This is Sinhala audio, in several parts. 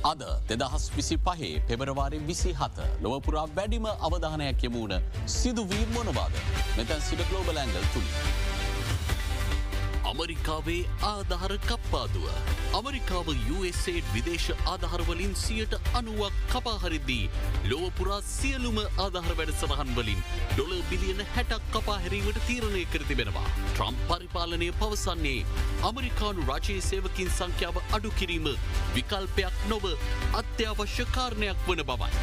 අද 2025 පෙබරවාරි 27 ලොවපුරා වැඩිම අවධානයක් යමුණ සිදුවීම් මොනවාද? මෙතැන් සිට ග්ලෝබල් ඇන්ගල් තුලින්. අමරිකාවේ ආධාර කප්පාදුව. අමරිකාව USA විදේශ ආධාරවලින් 90% කපාහරිද්දී ලොවපුරා සියලුම ආධාර වැඩසටහන් වලින් ඩොලර් බිලියන 60ක් කපාහැරීමට තීරණය කර තිබෙනවා. ට්‍රම්ප් පරිපාලනය පවසන්නේ අමරිකානු රජයේ සේවකින් සංඛ්‍යාව අඩු කිරීම විකල්පයක් නොව අත්‍යවශ්‍ය කාරණයක් වන බවයි.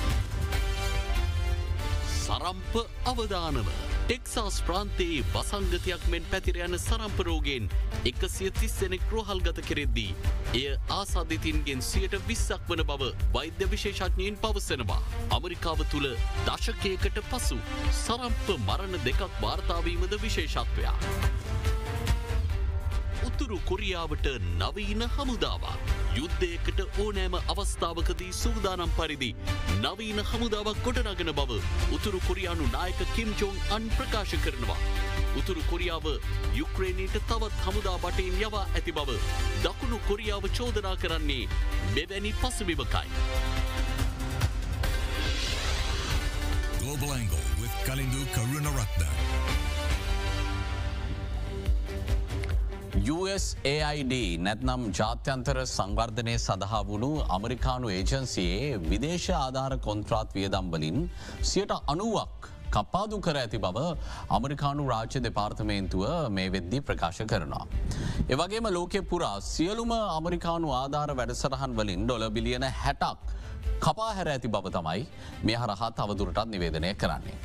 සරම්ප අවදානම. ටෙක්සාස් ප්‍රාන්තයේ වසංගතයක් මෙන් පැතිර යන සරම්ප රෝගයෙන් 130 දෙනෙක් රෝහල්ගත කෙරෙද්දී එය ආසාදිතින්ගෙන් 20% වන බව වෛද්‍ය විශේෂඥයින් පවසනවා. අමරිකාව තුළ දශකයකට පසු සරම්ප මරණ දෙකක් වාර්තා වීමද විශේෂත්වයක්. උතුරු කොරියාවට නවීන හමුදාවක්. යුද්ධයකට ඕනෑම අවස්ථාවකදී සූදානම් පරිදි නවීන හමුදාවක් ගොඩනගන බව උතුරු කොරියානු නායක කිම් ජොන් අන් ප්‍රකාශ කරනවා. උතුරු කොරියාව යුක්‍රේනයට තවත් හමුදා බටයෙන් යවා ඇති බව දකුණු කොරියාව චෝදනා කරන්නේ මෙවැනි පසුබිමකයි. Global Angle with Kalindu Karunaratne. USAID නැත්නම් ජාත්‍යන්තර සංවර්ධනය සඳහා වුණු අමරිකානු ඒජන්සියේ විදේශ ආධාර කොන්ත්‍රාත් වියදම් වලින් 90%ක් කපාදු කර ඇති බව අමරිකානු රාජ්‍ය දෙපාර්තමේන්තුව මේ වෙද්දී ප්‍රකාශ කරනවා. එවගේම ලෝකෙ පුරා සියලුම අමරිකානු ආධාර වැඩසටහන් වලින් ඩොලර් බිලියන 60ක් කපා හැර ඇති බව තමයි මේ හරහා තවදුරටත් නිවේදනය කරන්නේ.